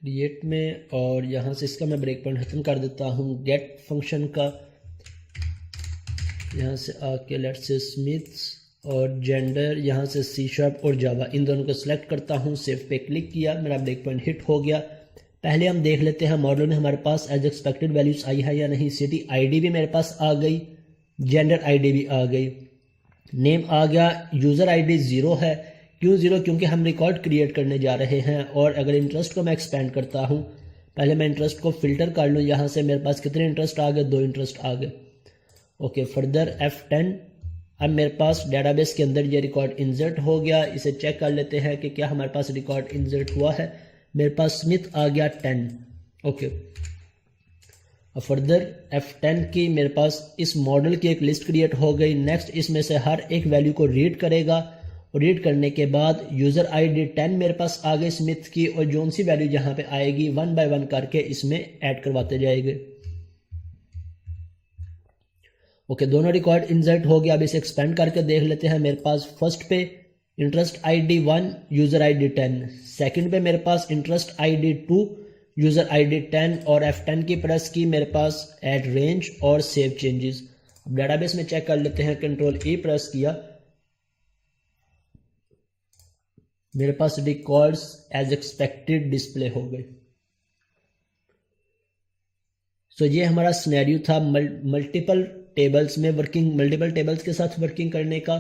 Create में, और यहाँ से इसका मैं ब्रेक पॉइंट खत्म कर देता हूँ गेट फंक्शन का। यहाँ से आके लेट्स से स्मिथ्स और जेंडर, यहाँ से सी शार्प और जावा, इन दोनों को सिलेक्ट करता हूँ। सेव पे क्लिक किया, मेरा ब्रेक पॉइंट हिट हो गया। पहले हम देख लेते हैं मॉडल में हमारे पास एज एक्सपेक्टेड वैल्यूज आई है या नहीं। सिटी आईडी भी मेरे पास आ गई, जेंडर आईडी भी आ गई, नेम आ गया, यूज़र आईडी 0 है। क्यों 0? क्योंकि हम रिकॉर्ड क्रिएट करने जा रहे हैं। और अगर इंटरेस्ट को मैं एक्सपेंड करता हूँ, पहले मैं इंटरेस्ट को फिल्टर कर लूँ। यहाँ से मेरे पास कितने इंटरेस्ट आ गए? 2 इंटरेस्ट आ गए। Okay, further F10। अब मेरे पास डेटाबेस के अंदर ये रिकॉर्ड इंसर्ट हो गया। इसे चेक कर लेते हैं कि क्या हमारे पास रिकॉर्ड इंसर्ट हुआ है। मेरे पास स्मिथ आ गया 10। ओके, अब फर्दर F10 की मेरे पास इस मॉडल की एक लिस्ट क्रिएट हो गई। नेक्स्ट इसमें से हर एक वैल्यू को रीड करेगा, और रीड करने के बाद यूज़र आईडी 10 मेरे पास आ गई स्मिथ की, और जोन सी वैल्यू यहाँ पे आएगी 1 बाय 1 करके इसमें ऐड करवाते जाएंगे। ओके, दोनों रिकॉर्ड इंसर्ट हो गया। अब इसे एक्सपेंड करके देख लेते हैं। मेरे पास फर्स्ट पे interest ID 1, user ID 10। Second पे मेरे पास इंटरेस्ट आईडी 2, यूज़र आईडी 10, और F10 की प्रेस की, मेरे पास ऐड रेंज और सेव चेंजेस। अब डेटाबेस में चेक कर लेते हैं। कंट्रोल E प्रेस किया, मेरे पास रिकॉर्ड्स एज एक्सपेक्टेड डिस्प्ले हो गए। सो ये हमारा सिनेरियो था मल्टीपल टेबल्स में वर्किंग, मल्टीपल टेबल्स के साथ वर्किंग करने का,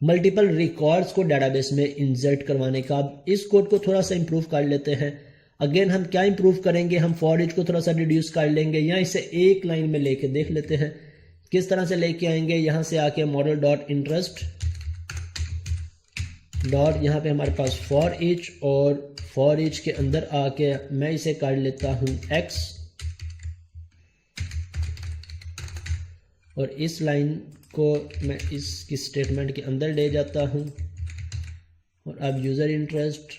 मल्टीपल रिकॉर्ड्स को डेटाबेस में इंसर्ट करवाने का। अब इस कोड को थोड़ा सा इंप्रूव कर लेते हैं। अगेन हम क्या इंप्रूव करेंगे? हम फॉर ईच को थोड़ा सा रिड्यूस कर लेंगे, या इसे एक लाइन में लेके देख लेते हैं किस तरह से लेके आएंगे। यहाँ से आके मॉडल डॉट इंटरेस्ट डॉट, यहाँ पे हमारे पास फॉर ईच, और फॉर ईच के अंदर आके मैं इसे कर लेता हूँ x, और इस लाइन को मैं इसकी स्टेटमेंट के अंदर ले जाता हूँ। और अब यूज़र इंटरेस्ट,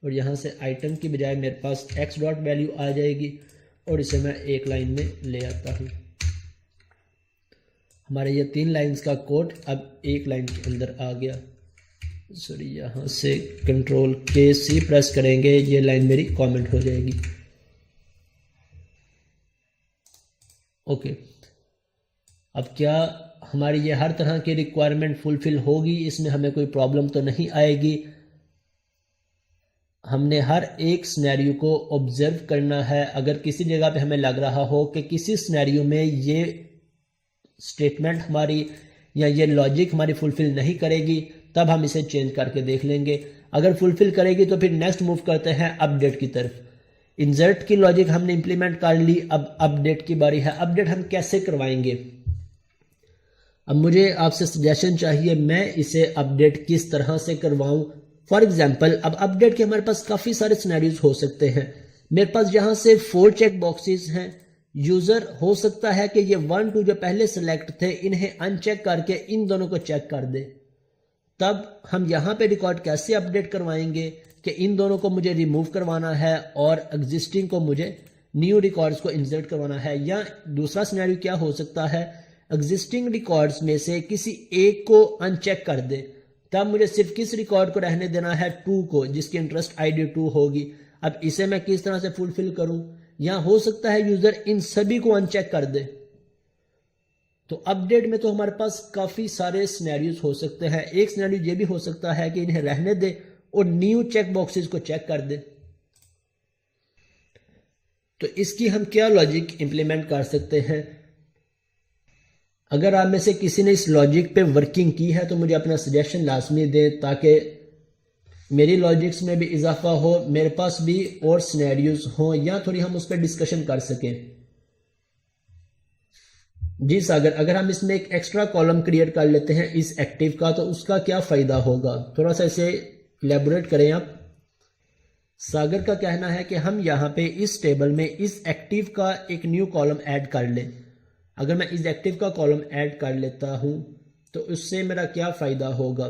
और यहाँ से आइटम की बजाय मेरे पास x डॉट वैल्यू आ जाएगी, और इसे मैं एक लाइन में ले आता हूँ। हमारे ये 3 लाइंस का कोड अब एक लाइन के अंदर आ गया। सॉरी, यहाँ से कंट्रोल K C प्रेस करेंगे, ये लाइन मेरी कमेंट हो जाएगी। ओके, अब क्या हमारी ये हर तरह की रिक्वायरमेंट फुलफिल होगी? इसमें हमें कोई प्रॉब्लम तो नहीं आएगी। हमने हर एक सिनेरियो को ऑब्जर्व करना है। अगर किसी जगह पे हमें लग रहा हो कि किसी सिनेरियो में ये स्टेटमेंट हमारी या ये लॉजिक हमारी फुलफिल नहीं करेगी, तब हम इसे चेंज करके देख लेंगे। अगर फुलफिल करेगी तो फिर नेक्स्ट मूव करते हैं अपडेट की तरफ। इंसर्ट की लॉजिक हमने इंप्लीमेंट कर ली, अब अपडेट की बारी है। अपडेट हम कैसे करवाएंगे? अब मुझे आपसे सजेशन चाहिए, मैं इसे अपडेट किस तरह से करवाऊं। फॉर एग्जाम्पल, अब अपडेट के हमारे पास काफ़ी सारे सिनेरियोज हो सकते हैं। मेरे पास यहाँ से 4 चेक बॉक्सेस हैं। यूज़र हो सकता है कि ये 1 2 जो पहले सेलेक्ट थे, इन्हें अनचेक करके इन दोनों को चेक कर दे। तब हम यहाँ पे रिकॉर्ड कैसे अपडेट करवाएंगे कि इन दोनों को मुझे रिमूव करवाना है और एग्जिस्टिंग को मुझे न्यू रिकॉर्ड्स को इंसर्ट करवाना है। या दूसरा सिनेरियो क्या हो सकता है, एग्जिस्टिंग रिकॉर्ड्स में से किसी एक को अनचेक कर दे, तब मुझे सिर्फ किस रिकॉर्ड को रहने देना है? 2 को, जिसकी इंटरेस्ट आईडी 2 होगी। अब इसे मैं किस तरह से फुलफिल करूं? या हो सकता है यूजर इन सभी को अनचेक कर दे। तो अपडेट में तो हमारे पास काफी सारे सिनेरियोज हो सकते हैं। एक सिनेरियो ये भी हो सकता है कि इन्हें रहने दे और न्यू चेक बॉक्सेस को चेक कर दे। तो इसकी हम क्या लॉजिक इंप्लीमेंट कर सकते हैं? अगर आप में से किसी ने इस लॉजिक पे वर्किंग की है तो मुझे अपना सजेशन लाजमी दें, ताकि मेरी लॉजिक्स में भी इजाफा हो, मेरे पास भी और सिनेरियोज हों, या थोड़ी हम उस पर डिस्कशन कर सकें। जी सागर, अगर हम इसमें एक एक्स्ट्रा कॉलम क्रिएट कर लेते हैं इस एक्टिव का, तो उसका क्या फ़ायदा होगा? थोड़ा सा इसे इलेबोरेट करें आप। सागर का कहना है कि हम यहाँ पे इस टेबल में इस एक्टिव का एक न्यू कॉलम ऐड कर लें। अगर मैं इस एक्टिव का कॉलम ऐड कर लेता हूँ तो उससे मेरा क्या फ़ायदा होगा,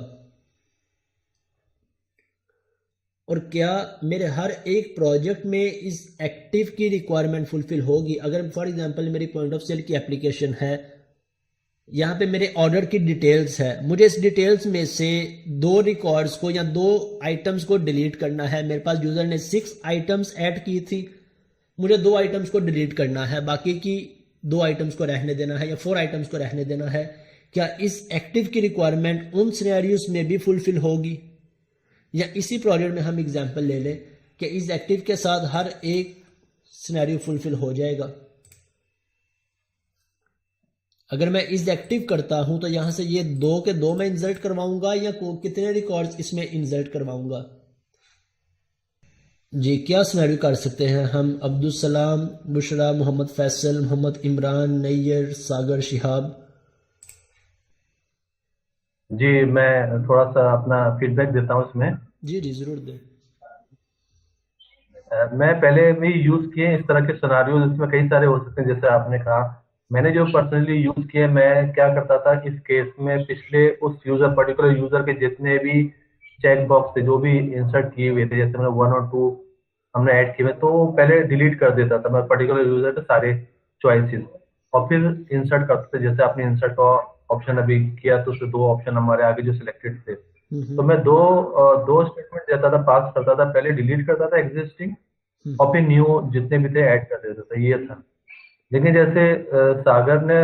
और क्या मेरे हर एक प्रोजेक्ट में इस एक्टिव की रिक्वायरमेंट फुलफिल होगी? अगर फॉर एग्जांपल मेरी पॉइंट ऑफ सेल की एप्लीकेशन है यहाँ पे मेरे ऑर्डर की डिटेल्स है, मुझे इस डिटेल्स में से 2 रिकॉर्ड्स को या 2 आइटम्स को डिलीट करना है। मेरे पास यूजर ने 6 आइटम्स ऐड की थी, मुझे 2 आइटम्स को डिलीट करना है, बाकी की 2 आइटम्स को रहने देना है या 4 आइटम्स को रहने देना है। क्या इस एक्टिव की रिक्वायरमेंट उन सिनेरियोज में भी फुलफिल होगी? या इसी प्रोजेक्ट में हम एग्जांपल ले लें कि इस एक्टिव के साथ हर एक सिनेरियो फुलफिल हो जाएगा। अगर मैं इस एक्टिव करता हूं तो यहां से ये 2 के 2 में इंसर्ट करवाऊंगा या कितने रिकॉर्ड्स इसमें इंसर्ट करवाऊंगा? जी, क्या सिनेरियो कर सकते हैं हम? अब्दुल सलाम, बुशरा, मोहम्मद फैसल, मोहम्मद इमरान, नैयर, सागर, शिहाब। जी, मैं थोड़ा सा अपना फीडबैक देता हूँ इसमें। जी जी, जरूर दें। मैं पहले भी यूज किए इस तरह के सिनारियोज, इसमें कई सारे हो सकते हैं जैसे आपने कहा। मैंने जो पर्सनली यूज किए, मैं क्या करता था इस केस में, पिछले उस यूजर पर्टिकुलर यूजर के जितने भी चेक बॉक्स थे जो भी इंसर्ट किए हुए थे, जैसे मैंने 1 और 2 हमने ऐड किए हुए, तो पहले डिलीट कर देता था मैं पर्टिकुलर यूजर के सारे चॉइसेस, और फिर इंसर्ट करते थे। जैसे आपने इंसर्ट का ऑप्शन अभी किया तो उससे 2 ऑप्शन हमारे आगे जो सिलेक्टेड थे, तो मैं दो स्टेटमेंट देता था, पास करता था। पहले डिलीट करता था एग्जिस्टिंग और फिर न्यू जितने भी थे ऐड कर देता था, ये था। लेकिन जैसे सागर ने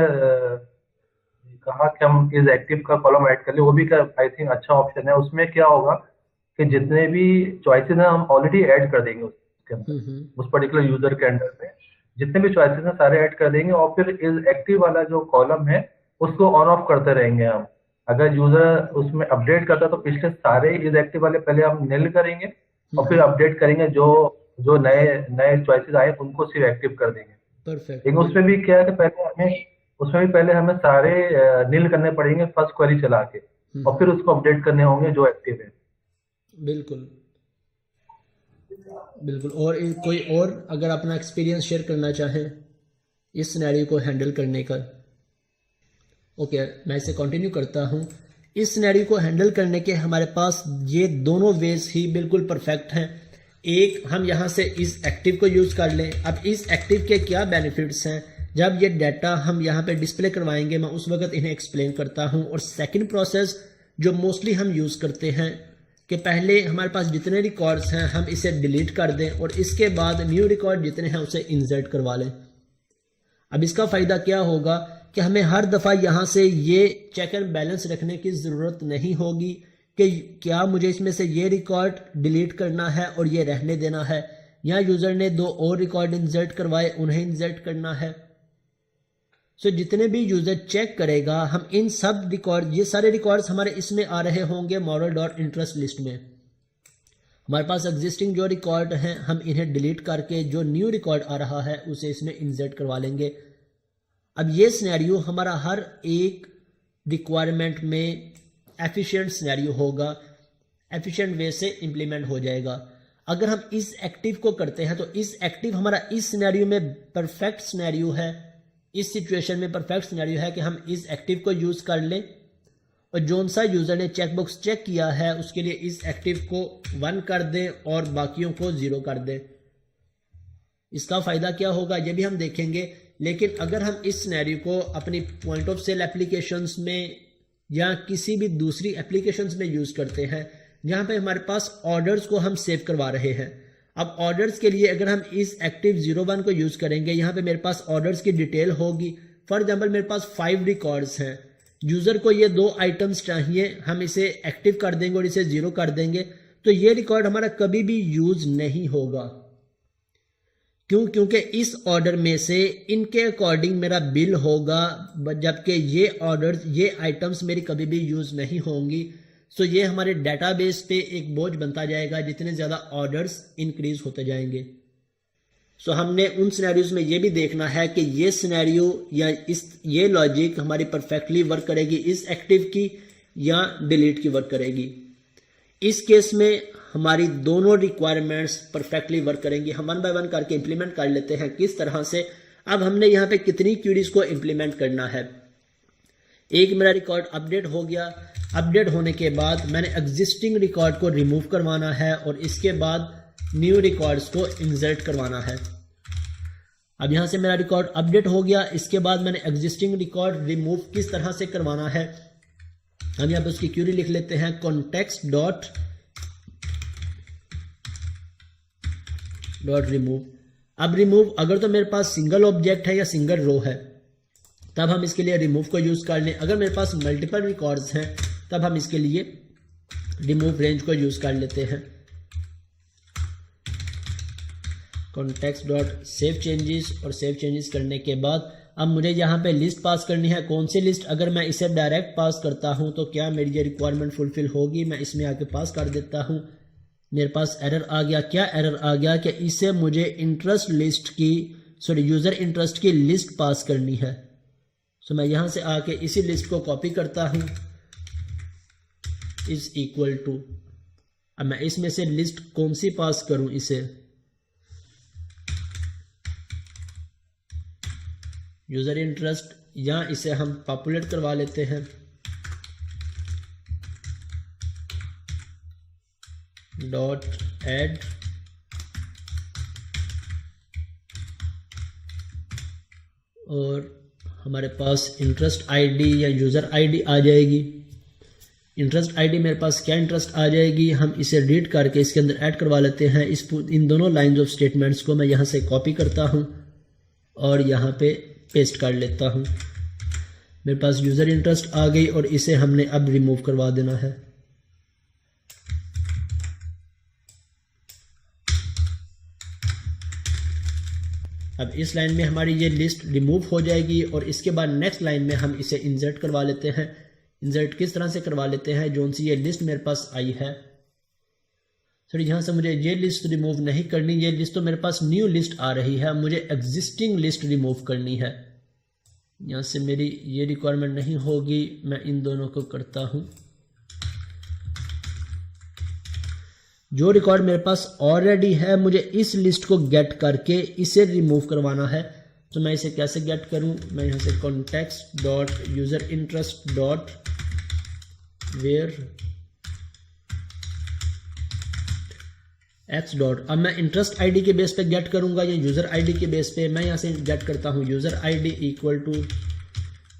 कहा कि हम इस एक्टिव का कॉलम ऐड कर ले, वो भी आई थिंक अच्छा ऑप्शन है। उसमें क्या होगा कि जितने भी चॉइसेस हैं हम ऑलरेडी ऐड कर देंगे उसके अंदर, उस पर्टिकुलर यूजर के अंडर में जितने भी चॉइसेस हैं सारे ऐड कर देंगे, और फिर इस एक्टिव वाला जो कॉलम है उसको ऑन ऑफ करते रहेंगे हम। अगर यूजर उसमें अपडेट करता है तो पिछले सारे इस एक्टिव वाले पहले हम निल करेंगे और फिर अपडेट करेंगे, जो जो नए नए चॉइसेस आए उनको सिर्फ एक्टिव कर देंगे। परफेक्ट। लेकिन उसमें भी क्या है कि पहले हमें सारे नील करने पड़ेंगे फर्स्ट क्वेरी चला के, और फिर उसको अपडेट करने होंगे जो एक्टिव है। बिल्कुल बिल्कुल। और कोई और अगर अपना एक्सपीरियंस शेयर करना चाहें इस सिनेरियो को हैंडल करने का? ओके, मैं इसे कंटिन्यू करता हूं। इस सिनेरियो को हैंडल करने के हमारे पास ये दोनों वेज ही बिल्कुल परफेक्ट हैं। एक, हम यहाँ से इस एक्टिव को यूज़ कर लें। अब इस एक्टिव के क्या बेनिफिट्स हैं, जब ये डाटा हम यहाँ पे डिस्प्ले करवाएंगे मैं उस वक्त इन्हें एक्सप्लेन करता हूँ। और सेकंड प्रोसेस जो मोस्टली हम यूज़ करते हैं कि पहले हमारे पास जितने रिकॉर्ड्स हैं हम इसे डिलीट कर दें और इसके बाद न्यू रिकॉर्ड जितने हैं उसे इंसर्ट करवा लें। अब इसका फ़ायदा क्या होगा कि हमें हर दफ़ा यहाँ से ये चेक एंड बैलेंस रखने की ज़रूरत नहीं होगी कि क्या मुझे इसमें से ये रिकॉर्ड डिलीट करना है और ये रहने देना है, या यूज़र ने 2 और रिकॉर्ड इंसर्ट करवाए उन्हें इंसर्ट करना है। सो जितने भी यूज़र चेक करेगा हम इन सब रिकॉर्ड, ये सारे रिकॉर्ड्स हमारे इसमें आ रहे होंगे मॉडल डॉट इंटरेस्ट लिस्ट में। हमारे पास एग्जिस्टिंग जो रिकॉर्ड हैं हम इन्हें डिलीट करके जो न्यू रिकॉर्ड आ रहा है उसे इसमें इंसर्ट करवा लेंगे। अब ये सिनेरियो हमारा हर एक रिक्वायरमेंट में एफिशिएंट सिनेरियो होगा, एफिशिएंट वे से इम्प्लीमेंट हो जाएगा। अगर हम इस एक्टिव को करते हैं तो इस एक्टिव हमारा इस सिनेरियो में परफेक्ट सिनेरियो है, इस सिचुएशन में परफेक्ट सिनेरियो है कि हम इस एक्टिव को यूज़ कर लें और जोन सा यूज़र ने चेकबॉक्स चेक किया है उसके लिए इस एक्टिव को 1 कर दें और बाकियों को 0 कर दें। इसका फ़ायदा क्या होगा ये भी हम देखेंगे। लेकिन अगर हम इस सिनेरियो को अपनी पॉइंट ऑफ सेल एप्लीकेशंस में या किसी भी दूसरी एप्लीकेशंस में यूज़ करते हैं जहाँ पे हमारे पास ऑर्डर्स को हम सेव करवा रहे हैं, अब ऑर्डर्स के लिए अगर हम इस एक्टिव 01 को यूज़ करेंगे, यहाँ पे मेरे पास ऑर्डर्स की डिटेल होगी। फॉर एग्जांपल मेरे पास 5 रिकॉर्ड्स हैं, यूज़र को ये 2 आइटम्स चाहिए, हम इसे एक्टिव कर देंगे और इसे 0 कर देंगे तो ये रिकॉर्ड हमारा कभी भी यूज़ नहीं होगा। क्यों? क्योंकि इस ऑर्डर में से इनके अकॉर्डिंग मेरा बिल होगा, जबकि ये ऑर्डर्स, ये आइटम्स मेरी कभी भी यूज़ नहीं होंगी। सो ये हमारे डेटाबेस पे एक बोझ बनता जाएगा जितने ज़्यादा ऑर्डर्स इंक्रीज होते जाएंगे। सो हमने उन सिनेरियोज में ये भी देखना है कि ये सिनेरियो या ये लॉजिक हमारी परफेक्टली वर्क करेगी इस एक्टिव की या डिलीट की वर्क करेगी। इस केस में हमारी दोनों रिक्वायरमेंट्स परफेक्टली वर्क करेंगी। हम 1 बाय 1 करके इंप्लीमेंट कर लेते हैं किस तरह से। अब हमने यहाँ पे कितनी क्वेरीज को इंप्लीमेंट करना है। एक मेरा रिकॉर्ड अपडेट हो गया, अपडेट होने के बाद मैंने एग्जिस्टिंग रिकॉर्ड को रिमूव करवाना है और इसके बाद न्यू रिकॉर्ड्स को इंसर्ट करवाना है। अब यहाँ से मेरा रिकॉर्ड अपडेट हो गया। इसके बाद मैंने एग्जिस्टिंग रिकॉर्ड रिमूव किस तरह से करवाना है, हम यहाँ पे उसकी क्यूरी लिख लेते हैं कॉन्टेक्स्ट डॉट रिमूव। अब रिमूव अगर तो मेरे पास सिंगल ऑब्जेक्ट है या सिंगल रो है तब हम इसके लिए रिमूव को यूज कर लें। अगर मेरे पास मल्टीपल रिकॉर्ड्स हैं तब हम इसके लिए रिमूव रेंज को यूज कर लेते हैं। कॉन्टेक्स्ट डॉट सेव चेंजेस, और सेव चेंजेस करने के बाद अब मुझे यहाँ पे लिस्ट पास करनी है। कौन सी लिस्ट? अगर मैं इसे डायरेक्ट पास करता हूँ तो क्या मेरी ये रिक्वायरमेंट फुलफिल होगी? मैं इसमें आके पास कर देता हूँ। मेरे पास एरर आ गया। क्या एरर आ गया? कि इसे मुझे इंटरेस्ट लिस्ट की यूजर इंटरेस्ट की लिस्ट पास करनी है। सो मैं यहाँ से आके इसी लिस्ट को कॉपी करता हूँ, इज इक्वल टू, अब मैं इसमें से लिस्ट कौन सी पास करूँ? इसे यूजर इंटरेस्ट, या इसे हम पॉपुलेट करवा लेते हैं डॉट ऐड और हमारे पास इंटरेस्ट आईडी या यूजर आईडी आ जाएगी। इंटरेस्ट आईडी मेरे पास क्या इंटरेस्ट आ जाएगी, हम इसे रीड करके इसके अंदर ऐड करवा लेते हैं। इन दोनों लाइंस ऑफ स्टेटमेंट्स को मैं यहाँ से कॉपी करता हूँ और यहाँ पे पेस्ट कर लेता हूँ। मेरे पास यूजर इंटरेस्ट आ गई और इसे हमने अब रिमूव करवा देना है। अब इस लाइन में हमारी ये लिस्ट रिमूव हो जाएगी और इसके बाद नेक्स्ट लाइन में हम इसे इंसर्ट करवा लेते हैं। इंसर्ट किस तरह से करवा लेते हैं? जो सी ये लिस्ट मेरे पास आई है, सॉरी यहाँ से मुझे ये लिस्ट रिमूव नहीं करनी, ये लिस्ट तो मेरे पास न्यू लिस्ट आ रही है, मुझे एग्जिस्टिंग लिस्ट रिमूव करनी है। यहाँ से मेरी ये रिक्वायरमेंट नहीं होगी, मैं इन दोनों को करता हूँ। जो रिकॉर्ड मेरे पास ऑलरेडी है मुझे इस लिस्ट को गेट करके इसे रिमूव करवाना है। तो मैं इसे कैसे गेट करूं? मैं यहाँ से context dot user interest dot where X dot, अब मैं इंटरेस्ट आईडी के बेस पे गेट करूंगा या यूजर आईडी के बेस पे? मैं यहाँ से गेट करता हूँ user ID equal to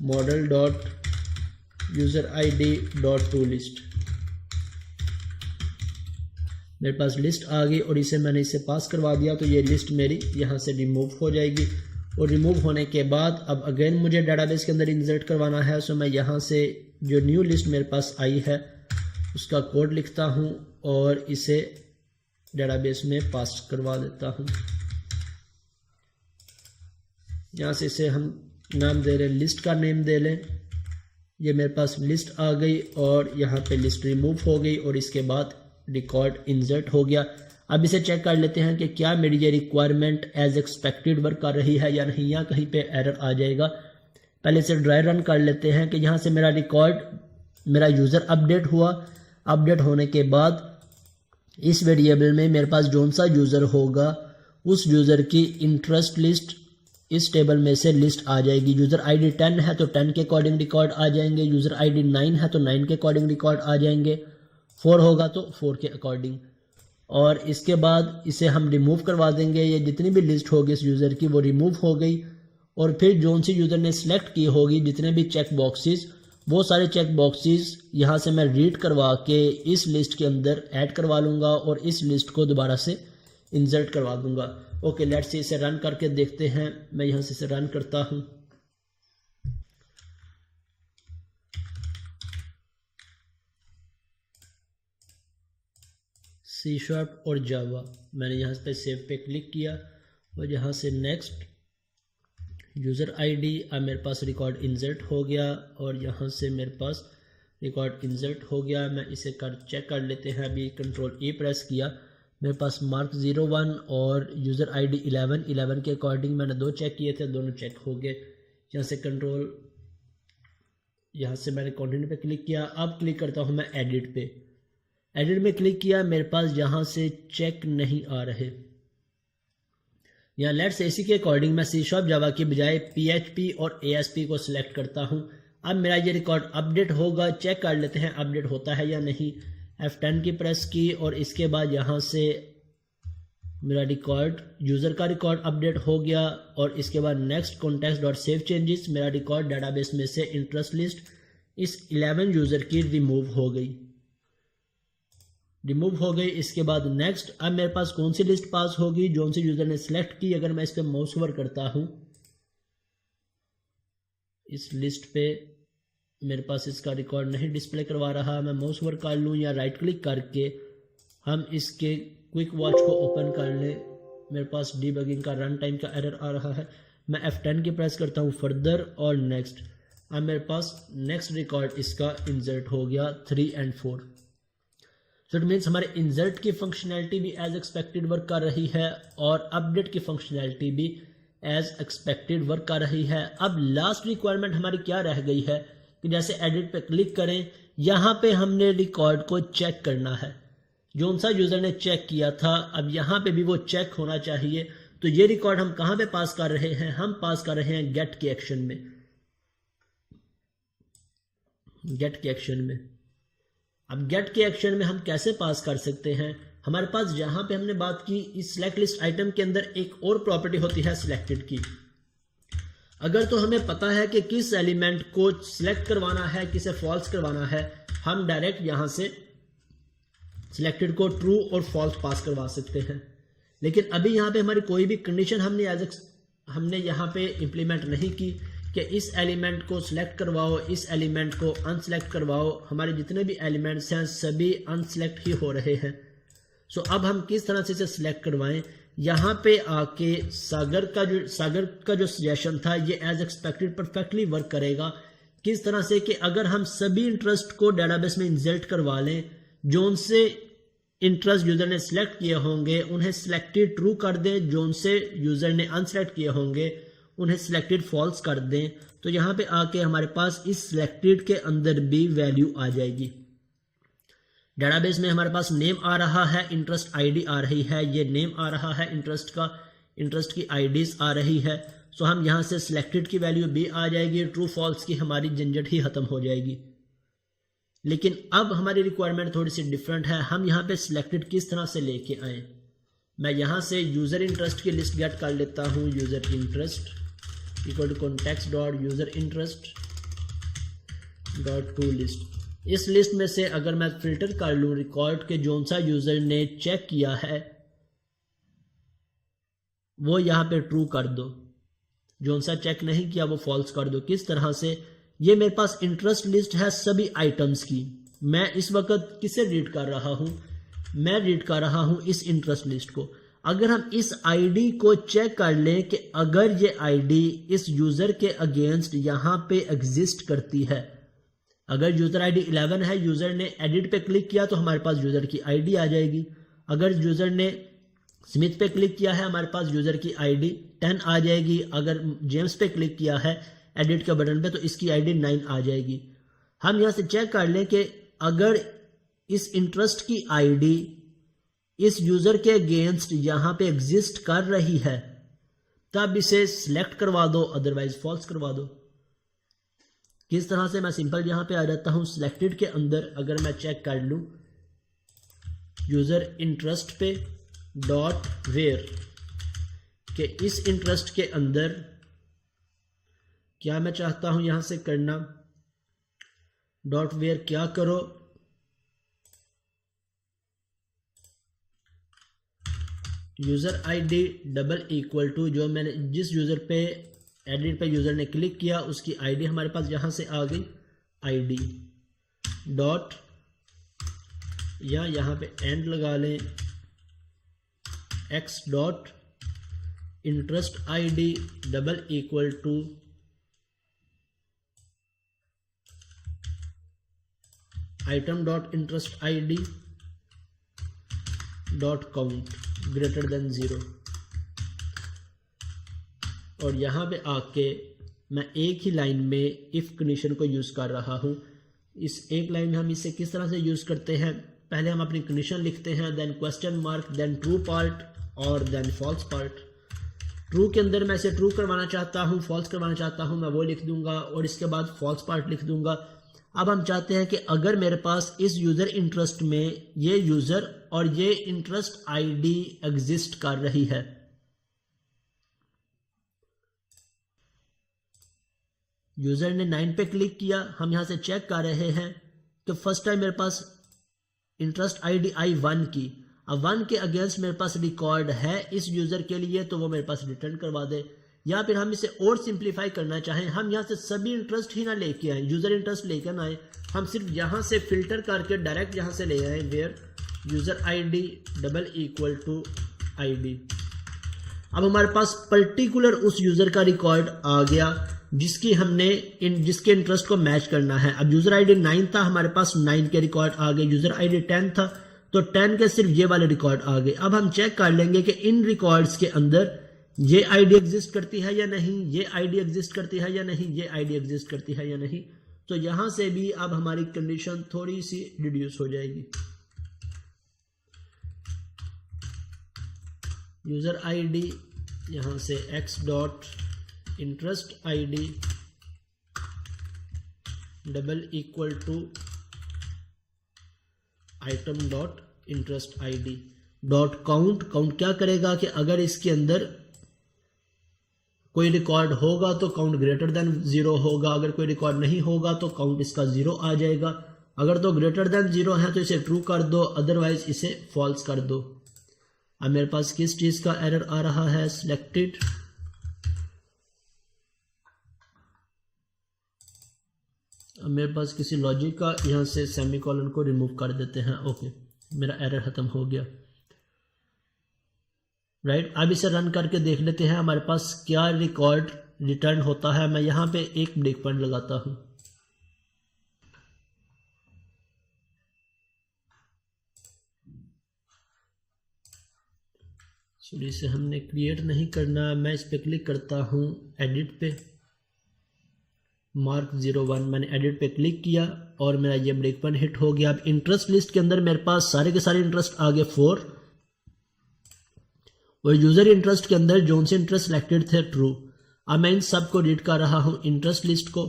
model dot user ID dot to list. मेरे पास लिस्ट आ गई और इसे मैंने इसे पास करवा दिया, तो ये लिस्ट मेरी यहाँ से रिमूव हो जाएगी। और रिमूव होने के बाद अब अगेन मुझे डाटाबेस के अंदर इंसर्ट करवाना है। सो मैं यहाँ से जो न्यू लिस्ट मेरे पास आई है उसका कोड लिखता हूँ और इसे डाटाबेस में पास करवा देता हूँ। यहाँ से इसे हम नाम दे रहे हैं, लिस्ट का नेम दे लें। ये मेरे पास लिस्ट आ गई और यहाँ पे लिस्ट रिमूव हो गई और इसके बाद रिकॉर्ड इंसर्ट हो गया। अब इसे चेक कर लेते हैं कि क्या मेरी ये रिक्वायरमेंट एज एक्सपेक्टेड वर्क कर रही है या नहीं, या कहीं पे एरर आ जाएगा। पहले इसे ड्राई रन कर लेते हैं कि यहाँ से मेरा रिकॉर्ड, मेरा यूज़र अपडेट हुआ। अपडेट होने के बाद इस वेरिएबल में मेरे पास जौन सा यूज़र होगा उस यूज़र की इंटरेस्ट लिस्ट इस टेबल में से लिस्ट आ जाएगी। यूज़र आईडी 10 है तो 10 के अकॉर्डिंग रिकॉर्ड आ जाएंगे, यूज़र आईडी 9 है तो 9 के अकॉर्डिंग रिकॉर्ड आ जाएंगे, 4 होगा तो 4 के अकॉर्डिंग। और इसके बाद इसे हम रिमूव करवा देंगे। ये जितनी भी लिस्ट होगी इस यूज़र की वो रिमूव हो गई। और फिर जौन सी यूज़र ने सेलेक्ट की होगी जितने भी चेक बॉक्सेस, वो सारे चेक बॉक्सेस यहाँ से मैं रीड करवा के इस लिस्ट के अंदर ऐड करवा लूँगा और इस लिस्ट को दोबारा से इंसर्ट करवा दूँगा। ओके, लेट्स सी, इसे रन करके देखते हैं। मैं यहाँ से इसे रन करता हूँ। C# और जावा, मैंने यहाँ पे सेव पे क्लिक किया और यहाँ से नेक्स्ट यूज़र आईडी, अब मेरे पास रिकॉर्ड इंसर्ट हो गया और यहाँ से मेरे पास रिकॉर्ड इंसर्ट हो गया। मैं इसे चेक कर लेते हैं। अभी कंट्रोल E प्रेस किया, मेरे पास मार्क 01 और यूज़र आईडी 11 के अकॉर्डिंग मैंने 2 चेक किए थे, दोनों चेक हो गए। यहाँ से कंट्रोल, यहाँ से मैंने कंटिन्यू पे क्लिक किया। अब क्लिक करता हूँ मैं एडिट पे। एडिट में क्लिक किया, मेरे पास यहाँ से चेक नहीं आ रहे। यहाँ लेट्स इसी के अकॉर्डिंग मैं C# जावा की बजाय PHP और ASP को सिलेक्ट करता हूँ। अब मेरा ये रिकॉर्ड अपडेट होगा, चेक कर लेते हैं अपडेट होता है या नहीं। F10 की प्रेस की और इसके बाद यहाँ से मेरा रिकॉर्ड यूज़र का रिकॉर्ड अपडेट हो गया। और इसके बाद next context dot save changes, मेरा रिकॉर्ड डाटाबेस में से इंटरेस्ट लिस्ट इस 11 यूज़र की रिमूव हो गई। इसके बाद नेक्स्ट, अब मेरे पास कौन सी लिस्ट पास होगी, जो सी यूज़र ने सेलेक्ट की। अगर मैं इस पर माउस ओवर करता हूँ, इस लिस्ट पे मेरे पास इसका रिकॉर्ड नहीं डिस्प्ले करवा रहा। मैं माउस ओवर कर लूँ या राइट क्लिक करके हम इसके क्विक वॉच को ओपन कर लें, मेरे पास डीबगिंग का रन टाइम का एरर आ रहा है। मैं F10 की प्रेस करता हूँ, फर्दर और नेक्स्ट। अब मेरे पास नेक्स्ट रिकॉर्ड इसका इंसर्ट हो गया 3 और 4। सो इट मीन्स हमारे इंसर्ट की फंक्शनैलिटी भी एज एक्सपेक्टेड वर्क कर रही है और अपडेट की फंक्शनैलिटी भी एज एक्सपेक्टेड वर्क कर रही है। अब लास्ट रिक्वायरमेंट हमारी क्या रह गई है कि जैसे एडिट पे क्लिक करें, यहाँ पे हमने रिकॉर्ड को चेक करना है। जो सा यूज़र ने चेक किया था, अब यहाँ पे भी वो चेक होना चाहिए। तो ये रिकॉर्ड हम कहाँ पे पास कर रहे हैं, हम पास कर रहे हैं गेट के एक्शन में। अब गेट के एक्शन में हम कैसे पास कर सकते हैं, हमारे पास जहाँ पे हमने बात की इस सिलेक्ट लिस्ट आइटम के अंदर एक और प्रॉपर्टी होती है सिलेक्टेड की। अगर तो हमें पता है कि किस एलिमेंट को सिलेक्ट करवाना है, किसे फॉल्स करवाना है, हम डायरेक्ट यहाँ से सिलेक्टेड को ट्रू और फॉल्स पास करवा सकते हैं। लेकिन अभी यहाँ पे हमारी कोई भी कंडीशन हमने यहाँ पे इंप्लीमेंट नहीं की कि इस एलिमेंट को सिलेक्ट करवाओ, इस एलिमेंट को अनसेलेक्ट करवाओ। हमारे जितने भी एलिमेंट्स हैं सभी अनसेलेक्ट ही हो रहे हैं। सो अब हम किस तरह से इसे सिलेक्ट करवाएं, यहाँ पे आके सागर का जो सजेशन था ये एज एक्सपेक्टेड परफेक्टली वर्क करेगा। किस तरह से कि अगर हम सभी इंटरेस्ट को डेटाबेस में इंसर्ट करवा लें, जोन से इंटरेस्ट यूजर ने सिलेक्ट किए होंगे उन्हें सिलेक्टेड ट्रू कर दें, जोन से यूजर ने अनसेलेक्ट किए होंगे उन्हें सिलेक्टेड फॉल्स कर दें, तो यहाँ पे आके हमारे पास इस सिलेक्टेड के अंदर भी वैल्यू आ जाएगी। डेटाबेस में हमारे पास नेम आ रहा है, इंटरेस्ट आईडी आ रही है, ये नेम आ रहा है इंटरेस्ट की आईडीज आ रही है। सो हम यहाँ से सिलेक्टेड की वैल्यू भी आ जाएगी, ट्रू फॉल्स की हमारी झंझट ही खत्म हो जाएगी। लेकिन अब हमारी रिक्वायरमेंट थोड़ी सी डिफरेंट है, हम यहाँ पे सिलेक्टेड किस तरह से लेके आए। मैं यहाँ से यूज़र इंटरेस्ट की लिस्ट गेट कर लेता हूँ, user interest equal to context dot user interest dot to list. इस लिस्ट में से अगर मैं फिल्टर कर लूँ रिकॉर्ड के जोन सा यूज़र ने चेक किया है वो यहाँ पे ट्रू कर दो, जोन सा चेक नहीं किया वो फॉल्स कर दो। किस तरह से, ये मेरे पास इंटरेस्ट लिस्ट है सभी आइटम्स की। मैं इस वक्त किसे रीड कर रहा हूँ, मैं रीड कर रहा हूँ इस इंटरेस्ट लिस्ट को। अगर हम इस आईडी को चेक कर लें कि अगर ये आईडी इस यूज़र के अगेंस्ट यहाँ पे एग्जिस्ट करती है, अगर यूज़र आईडी 11 है, यूज़र ने एडिट पे क्लिक किया तो हमारे पास यूज़र की आईडी आ जाएगी। अगर यूज़र ने स्मिथ पे क्लिक किया है हमारे पास यूज़र की आईडी 10 आ जाएगी। अगर जेम्स पे क्लिक किया है एडिट का बटन पे तो इसकी आईडी 9 आ जाएगी। हम यहाँ से चेक कर लें कि अगर इस इंटरेस्ट की आईडी इस यूज़र के अगेंस्ट यहाँ पे एग्जिस्ट कर रही है तब इसे सिलेक्ट करवा दो, अदरवाइज फॉल्स करवा दो। किस तरह से, मैं सिंपल यहाँ पे आ जाता हूँ सिलेक्टेड के अंदर। अगर मैं चेक कर लूँ यूज़र इंटरेस्ट पे डॉट वेयर के इस इंटरेस्ट के अंदर क्या मैं चाहता हूँ यहाँ से करना, डॉट वेयर क्या करो, user ID double equal to जो मैंने जिस यूज़र पे एडिट पे यूज़र ने क्लिक किया उसकी आईडी हमारे पास यहाँ से आ गई, आईडी डॉट या यहाँ पे एंड लगा लें x dot interest ID double equal to item dot interest ID dot count greater than 0। और यहाँ पे आके मैं एक ही लाइन में इफ़ कंडीशन को यूज़ कर रहा हूँ। इस एक लाइन में हम इसे किस तरह से यूज़ करते हैं, पहले हम अपनी कंडीशन लिखते हैं, then question mark, then true part और देन फॉल्स पार्ट। ट्रू के अंदर मैं इसे ट्रू करवाना चाहता हूँ, फॉल्स करवाना चाहता हूँ मैं वो लिख दूंगा और इसके बाद फॉल्स पार्ट लिख दूंगा। अब हम चाहते हैं कि अगर मेरे पास इस यूज़र इंटरेस्ट में ये यूज़र और ये इंटरेस्ट आईडी एग्जिस्ट कर रही है, यूज़र ने 9 पे क्लिक किया, हम यहाँ से चेक कर रहे हैं कि फर्स्ट टाइम मेरे पास इंटरेस्ट आईडी आई 1 की, अब 1 के अगेंस्ट मेरे पास रिकॉर्ड है इस यूज़र के लिए तो वो मेरे पास रिटर्न करवा दे। या फिर हम इसे और सिंप्लीफाई करना चाहें, हम यहाँ से सभी इंटरेस्ट ही ना लेके आए, यूज़र इंटरेस्ट लेकर ना आए, हम सिर्फ यहाँ से फिल्टर करके डायरेक्ट यहाँ से ले आए where user ID double equal to ID. अब हमारे पास पर्टिकुलर उस यूज़र का रिकॉर्ड आ गया जिसकी हमने जिसके इंटरेस्ट को मैच करना है। अब यूज़र आईडी 9 था, हमारे पास 9 के रिकॉर्ड आ गए, यूज़र आईडी 10 था तो 10 के सिर्फ ये वाले रिकॉर्ड आ गए। अब हम चेक कर लेंगे कि इन रिकॉर्ड्स के अंदर ये आईडी एग्जिस्ट करती है या नहीं, ये आईडी एग्जिस्ट करती है या नहीं, ये आईडी एग्जिस्ट करती है या नहीं। तो यहां से भी अब हमारी कंडीशन थोड़ी सी रिड्यूस हो जाएगी। यूजर आईडी यहां से x dot interest ID double equal to item dot interest ID dot count. Count क्या करेगा कि अगर इसके अंदर कोई रिकॉर्ड होगा तो काउंट ग्रेटर देन 0 होगा, अगर कोई रिकॉर्ड नहीं होगा तो काउंट इसका 0 आ जाएगा। अगर तो ग्रेटर देन 0 है तो इसे ट्रू कर दो, अदरवाइज इसे फॉल्स कर दो। अब मेरे पास किस चीज का एरर आ रहा है, सिलेक्टेड। अब मेरे पास किसी लॉजिक का यहां से सेमीकोलन को रिमूव कर देते हैं। ओके, मेरा एरर खत्म हो गया। राइट, अब इसे रन करके देख लेते हैं हमारे पास क्या रिकॉर्ड रिटर्न होता है। मैं यहां पे एक ब्रेक पॉइंट लगाता हूं। सॉरी, इसे हमने क्रिएट नहीं करना। मैं इस पे क्लिक करता हूं, एडिट पे, मार्क 01, मैंने एडिट पे क्लिक किया और मेरा ये ब्रेक पॉइंट हिट हो गया। अब इंटरेस्ट लिस्ट के अंदर मेरे पास सारे के सारे इंटरेस्ट आ गए 4 और यूजर इंटरेस्ट के अंदर जोन से इंटरेस्ट सिलेक्टेड थे ट्रू। अब मैं इन सब को रीड कर रहा हूं इंटरेस्ट लिस्ट को,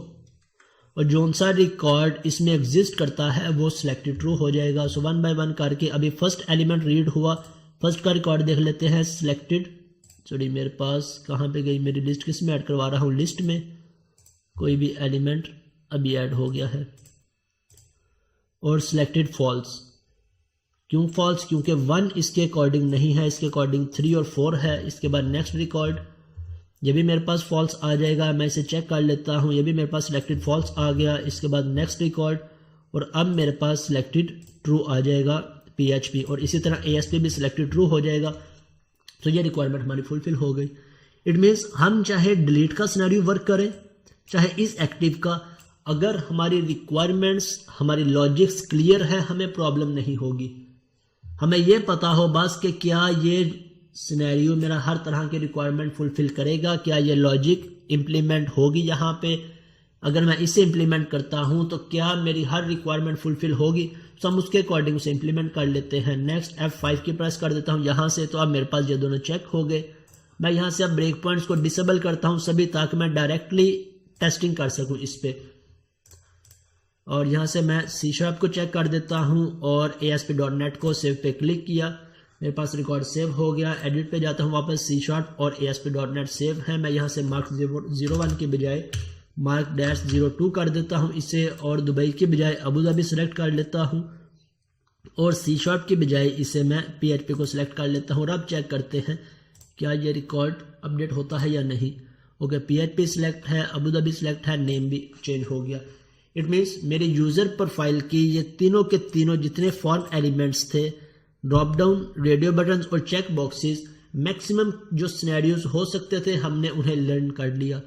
और जोन सा रिकॉर्ड इसमें एग्जिस्ट करता है वो सिलेक्टेड ट्रू हो जाएगा। सो 1 बाय 1 करके अभी फर्स्ट एलिमेंट रीड हुआ, फर्स्ट का रिकॉर्ड देख लेते हैं, सिलेक्टेड। सॉरी, मेरे पास कहाँ पे गई मेरी लिस्ट, किस में ऐड करवा रहा हूँ, लिस्ट में कोई भी एलिमेंट अभी ऐड हो गया है। और सिलेक्टेड फॉल्स, क्यों फॉल्स, क्योंकि 1 इसके अकॉर्डिंग नहीं है, इसके अकॉर्डिंग 3 और 4 है। इसके बाद नेक्स्ट रिकॉर्ड, ये भी मेरे पास फॉल्स आ जाएगा। मैं इसे चेक कर लेता हूँ, ये भी मेरे पास सिलेक्टेड फॉल्स आ गया। इसके बाद नेक्स्ट रिकॉर्ड, और अब मेरे पास सिलेक्टेड ट्रू आ जाएगा PHP, और इसी तरह ASP भी सिलेक्टेड ट्रू हो जाएगा। तो ये रिक्वायरमेंट हमारी फुलफिल हो गई। इट मीन्स हम चाहे डिलीट का सिनेरियो वर्क करें चाहे इस एक्टिव का, अगर हमारी रिक्वायरमेंट्स, हमारी लॉजिक्स क्लियर है, हमें प्रॉब्लम नहीं होगी। हमें यह पता हो बस कि क्या ये सिनेरियो मेरा हर तरह के रिक्वायरमेंट फुलफिल करेगा, क्या ये लॉजिक इम्प्लीमेंट होगी यहाँ पे, अगर मैं इसे इम्प्लीमेंट करता हूँ तो क्या मेरी हर रिक्वायरमेंट फुलफिल होगी। तो हम उसके अकॉर्डिंग से इम्प्लीमेंट कर लेते हैं। नेक्स्ट F5 की प्रेस कर देता हूँ यहाँ से, तो अब मेरे पास ये दोनों चेक हो गए। मैं यहाँ से अब ब्रेक पॉइंट्स को डिसेबल करता हूँ सभी, ताकि मैं डायरेक्टली टेस्टिंग कर सकूँ इस पे। और यहाँ से मैं C# को चेक कर देता हूँ और ASP.NET को सेव पे क्लिक किया, मेरे पास रिकॉर्ड सेव हो गया। एडिट पे जाता हूँ वापस, C# और ASP.NET सेव है। मैं यहाँ से मार्क 01 के बजाय मार्क -02 कर देता हूँ इसे, और दुबई के बजाय अबू धाबी सेलेक्ट कर लेता हूँ, और C# की बजाय इसे मैं PHP को सिलेक्ट कर लेता हूँ। और अब चेक करते हैं क्या ये रिकॉर्ड अपडेट होता है या नहीं। ओके, PHP सिलेक्ट है, अबू धाबी सिलेक्ट है, नेम भी चेंज हो गया। इट मीन्स मेरे यूजर प्रोफाइल की ये तीनों के तीनों जितने फॉर्म एलिमेंट्स थे, ड्रॉप डाउन, रेडियो बटन्स और चेक बॉक्सेस, मैक्सिमम जो सिनेरियोज हो सकते थे हमने उन्हें लर्न कर लिया।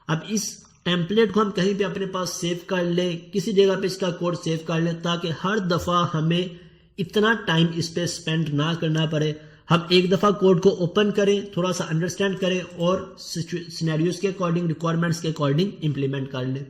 अब इस टेम्पलेट को हम कहीं पे अपने पास सेव कर लें, किसी जगह पे इसका कोड सेव कर लें, ताकि हर दफ़ा हमें इतना टाइम इस पे स्पेंड ना करना पड़े। हम एक दफ़ा कोड को ओपन करें, थोड़ा सा अंडरस्टैंड करें और सिनेरियोज के अकॉर्डिंग, रिक्वायरमेंट्स के अकॉर्डिंग इम्प्लीमेंट कर लें।